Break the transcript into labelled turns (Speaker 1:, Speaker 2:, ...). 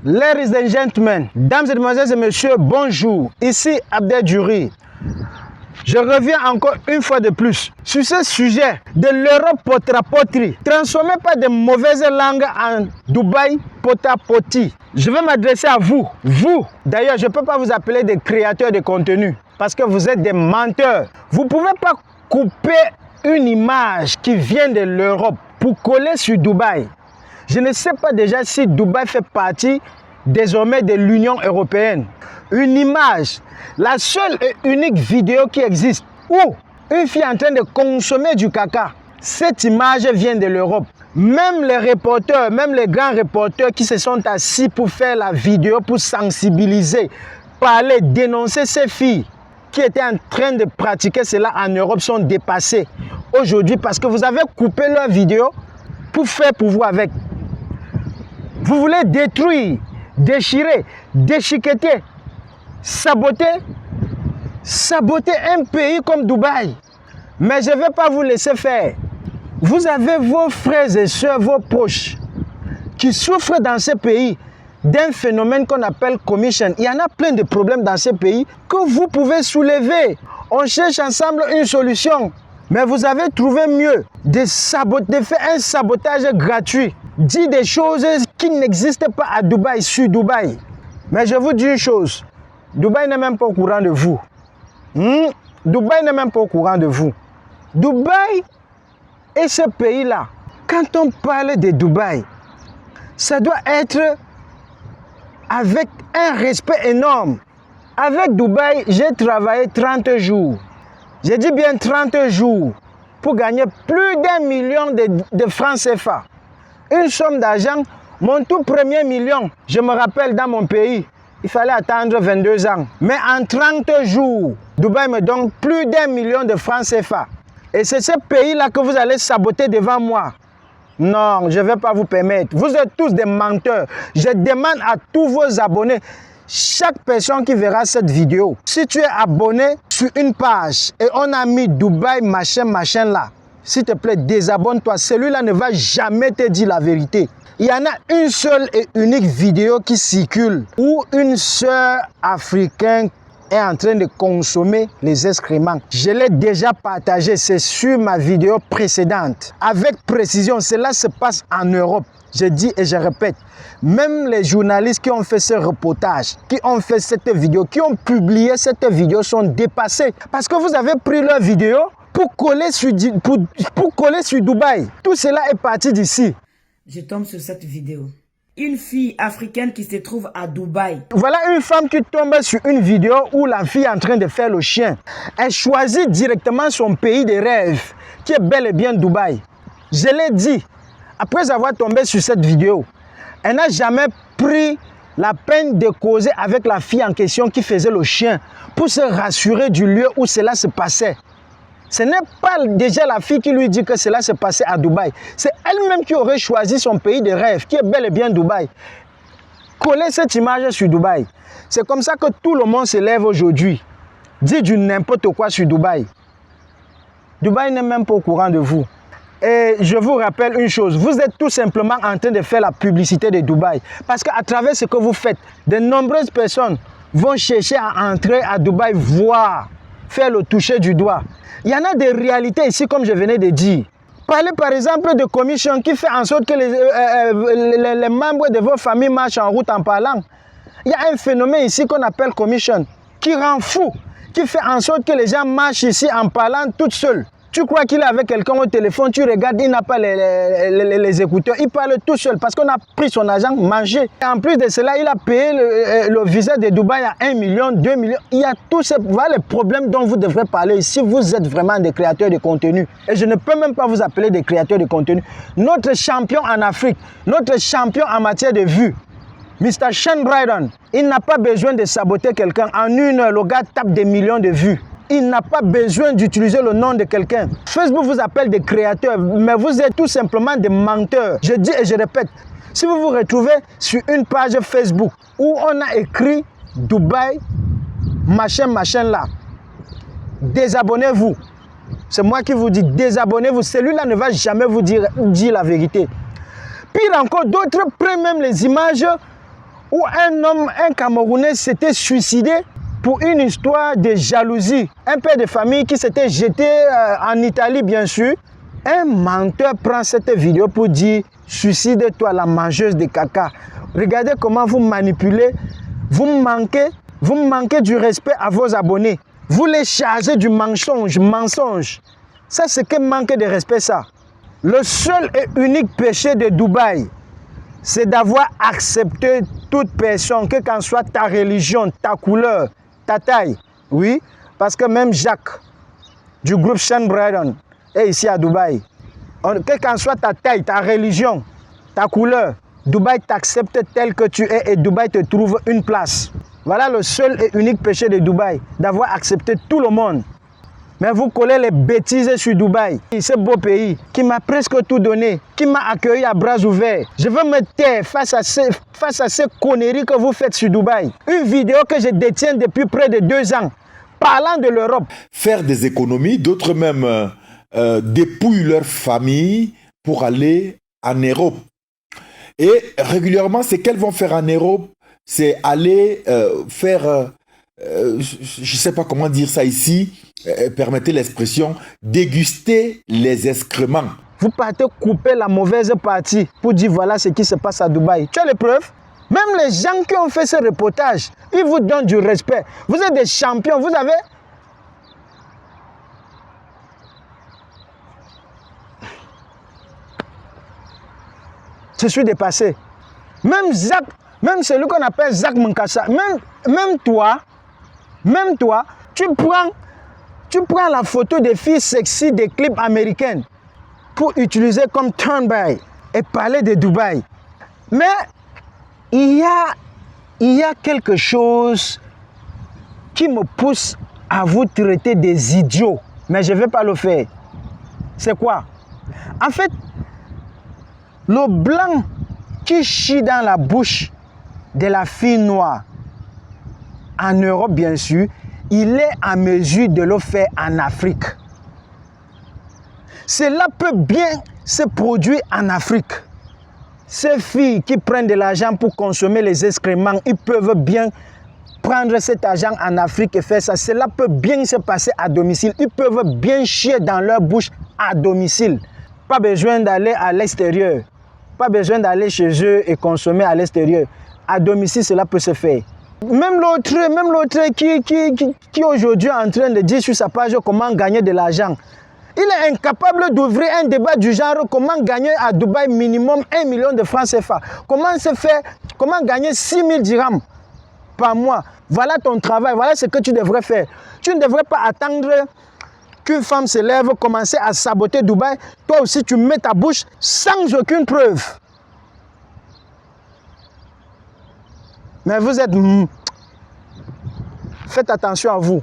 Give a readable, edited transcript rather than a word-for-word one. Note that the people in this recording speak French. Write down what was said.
Speaker 1: Ladies and gentlemen, dames et demoiselles et messieurs, bonjour. Ici Abdel Djouri. Je reviens encore une fois de plus sur ce sujet de l'Europe potra-potri. Transformez pas de mauvaises langues en Dubaï pota-poti. Je vais m'adresser à vous. Vous, d'ailleurs, je ne peux pas vous appeler des créateurs de contenu parce que vous êtes des menteurs. Vous ne pouvez pas couper une image qui vient de l'Europe pour coller sur Dubaï. Je ne sais pas déjà si Dubaï fait partie désormais de l'Union européenne. Une image, la seule et unique vidéo qui existe où une fille est en train de consommer du caca. Cette image vient de l'Europe. Même les reporters, même les grands reporters qui se sont assis pour faire la vidéo, pour sensibiliser, parler, dénoncer ces filles qui étaient en train de pratiquer cela en Europe sont dépassés aujourd'hui parce que vous avez coupé leur vidéo pour faire pour vous avec. Vous voulez détruire, déchirer, déchiqueter, saboter un pays comme Dubaï. Mais je ne vais pas vous laisser faire. Vous avez vos frères et sœurs, vos proches qui souffrent dans ce pays d'un phénomène qu'on appelle commission. Il y en a plein de problèmes dans ce pays que vous pouvez soulever. On cherche ensemble une solution. Mais vous avez trouvé mieux de faire un sabotage gratuit. Dire des choses qui n'existent pas à Dubaï, sur Dubaï. Mais je vous dis une chose. Dubaï n'est même pas au courant de vous. Dubaï n'est même pas au courant de vous. Dubaï et ce pays-là, quand on parle de Dubaï, ça doit être avec un respect énorme. Avec Dubaï, j'ai travaillé 30 jours. J'ai dit bien 30 jours pour gagner plus d'1 million de francs CFA. Une somme d'argent, mon tout premier million, je me rappelle dans mon pays, il fallait attendre 22 ans. Mais en 30 jours, Dubaï me donne plus d'1 million de francs CFA. Et c'est ce pays-là que vous allez saboter devant moi. Non, je ne vais pas vous permettre. Vous êtes tous des menteurs. Je demande à tous vos abonnés, chaque personne qui verra cette vidéo, si tu es abonné sur une page et on a mis Dubaï machin là, s'il te plaît, désabonne-toi. Celui-là ne va jamais te dire la vérité. Il y en a une seule et unique vidéo qui circule où une sœur africaine est en train de consommer les excréments. Je l'ai déjà partagé, c'est sur ma vidéo précédente. Avec précision, cela se passe en Europe. Je dis et je répète, même les journalistes qui ont fait ce reportage, qui ont fait cette vidéo, qui ont publié cette vidéo sont dépassés. Parce que vous avez pris leur vidéo pour coller sur Dubaï. Tout cela est parti d'ici.
Speaker 2: Je tombe sur cette vidéo. Une fille africaine qui se trouve à Dubaï.
Speaker 1: Voilà une femme qui tombe sur une vidéo où la fille est en train de faire le chien. Elle choisit directement son pays de rêve, qui est bel et bien Dubaï. Je l'ai dit, après avoir tombé sur cette vidéo, elle n'a jamais pris la peine de causer avec la fille en question qui faisait le chien pour se rassurer du lieu où cela se passait. Ce n'est pas déjà la fille qui lui dit que cela se passait à Dubaï. C'est elle-même qui aurait choisi son pays de rêve, qui est bel et bien Dubaï. Coller cette image sur Dubaï. C'est comme ça que tout le monde se lève aujourd'hui. Dit du n'importe quoi sur Dubaï. Dubaï n'est même pas au courant de vous. Et je vous rappelle une chose, vous êtes tout simplement en train de faire la publicité de Dubaï. Parce qu'à travers ce que vous faites, de nombreuses personnes vont chercher à entrer à Dubaï, voir, faire le toucher du doigt. Il y en a des réalités ici, comme je venais de dire. Parlez par exemple de commission qui fait en sorte que les membres de vos familles marchent en route en parlant. Il y a un phénomène ici qu'on appelle commission, qui rend fou, qui fait en sorte que les gens marchent ici en parlant toutes seules. Tu crois qu'il est avec quelqu'un au téléphone, tu regardes, il n'a pas les écouteurs, il parle tout seul parce qu'on a pris son argent, mangé. Et en plus de cela, il a payé le visa de Dubaï à 1 million, 2 millions. Il y a tous ces voilà les problèmes dont vous devrez parler si vous êtes vraiment des créateurs de contenu. Et je ne peux même pas vous appeler des créateurs de contenu. Notre champion en Afrique, notre champion en matière de vues, Mr. Sean Bryden, il n'a pas besoin de saboter quelqu'un. En une heure, le gars tape des millions de vues. Il n'a pas besoin d'utiliser le nom de quelqu'un. Facebook vous appelle des créateurs, mais vous êtes tout simplement des menteurs. Je dis et je répète, si vous vous retrouvez sur une page Facebook où on a écrit Dubaï, machin là, désabonnez-vous. C'est moi qui vous dis, désabonnez-vous. Celui-là ne va jamais vous dire la vérité. Pire encore, d'autres prennent même les images où un homme, un Camerounais s'était suicidé pour une histoire de jalousie. Un père de famille qui s'était jeté en Italie, bien sûr. Un menteur prend cette vidéo pour dire « Suicide-toi, la mangeuse de caca ». Regardez comment vous manipulez, vous manquez du respect à vos abonnés. Vous les chargez du mensonge. Ça, c'est que manque de respect, ça. Le seul et unique péché de Dubaï, c'est d'avoir accepté toute personne, que qu'en soit ta religion, ta couleur, ta taille. Oui, parce que même Jacques, du groupe Sean Bradon, est ici à Dubaï. Que qu'en soit ta taille, ta religion, ta couleur, Dubaï t'accepte tel que tu es et Dubaï te trouve une place. Voilà le seul et unique péché de Dubaï, d'avoir accepté tout le monde. Mais vous collez les bêtises sur Dubaï, ce beau pays qui m'a presque tout donné, qui m'a accueilli à bras ouverts. Je veux me taire face à ces conneries que vous faites sur Dubaï. Une vidéo que je détiens depuis près de 2 ans, parlant de l'Europe.
Speaker 3: Faire des économies, d'autres même dépouillent leur famille pour aller en Europe. Et régulièrement, ce qu'elles vont faire en Europe, c'est aller faire... je ne sais pas comment dire ça ici, permettez l'expression, déguster les excréments.
Speaker 1: Vous partez couper la mauvaise partie pour dire voilà ce qui se passe à Dubaï. Tu as les preuves? Même les gens qui ont fait ce reportage, ils vous donnent du respect. Vous êtes des champions, vous avez... Je suis dépassé. Même Zach, même celui qu'on appelle Zach Monkassa, même toi, tu prends la photo des filles sexy des clips américaines pour utiliser comme turn-by et parler de Dubaï. Mais il y a quelque chose qui me pousse à vous traiter des idiots. Mais je ne vais pas le faire. C'est quoi? En fait, le blanc qui chie dans la bouche de la fille noire, en Europe bien sûr, il est en mesure de le faire en Afrique. Cela peut bien se produire en Afrique. Ces filles qui prennent de l'argent pour consommer les excréments, ils peuvent bien prendre cet argent en Afrique et faire ça. Cela peut bien se passer à domicile. Ils peuvent bien chier dans leur bouche à domicile. Pas besoin d'aller à l'extérieur. Pas besoin d'aller chez eux et consommer à l'extérieur. À domicile, cela peut se faire. Même l'autre qui aujourd'hui est en train de dire sur sa page comment gagner de l'argent. Il est incapable d'ouvrir un débat du genre comment gagner à Dubaï minimum 1 million de francs CFA. Comment gagner 6 000 dirhams par mois. Voilà ton travail, voilà ce que tu devrais faire. Tu ne devrais pas attendre qu'une femme se lève, commencer à saboter Dubaï. Toi aussi, tu mets ta bouche sans aucune preuve. Mais vous êtes... Faites attention à vous.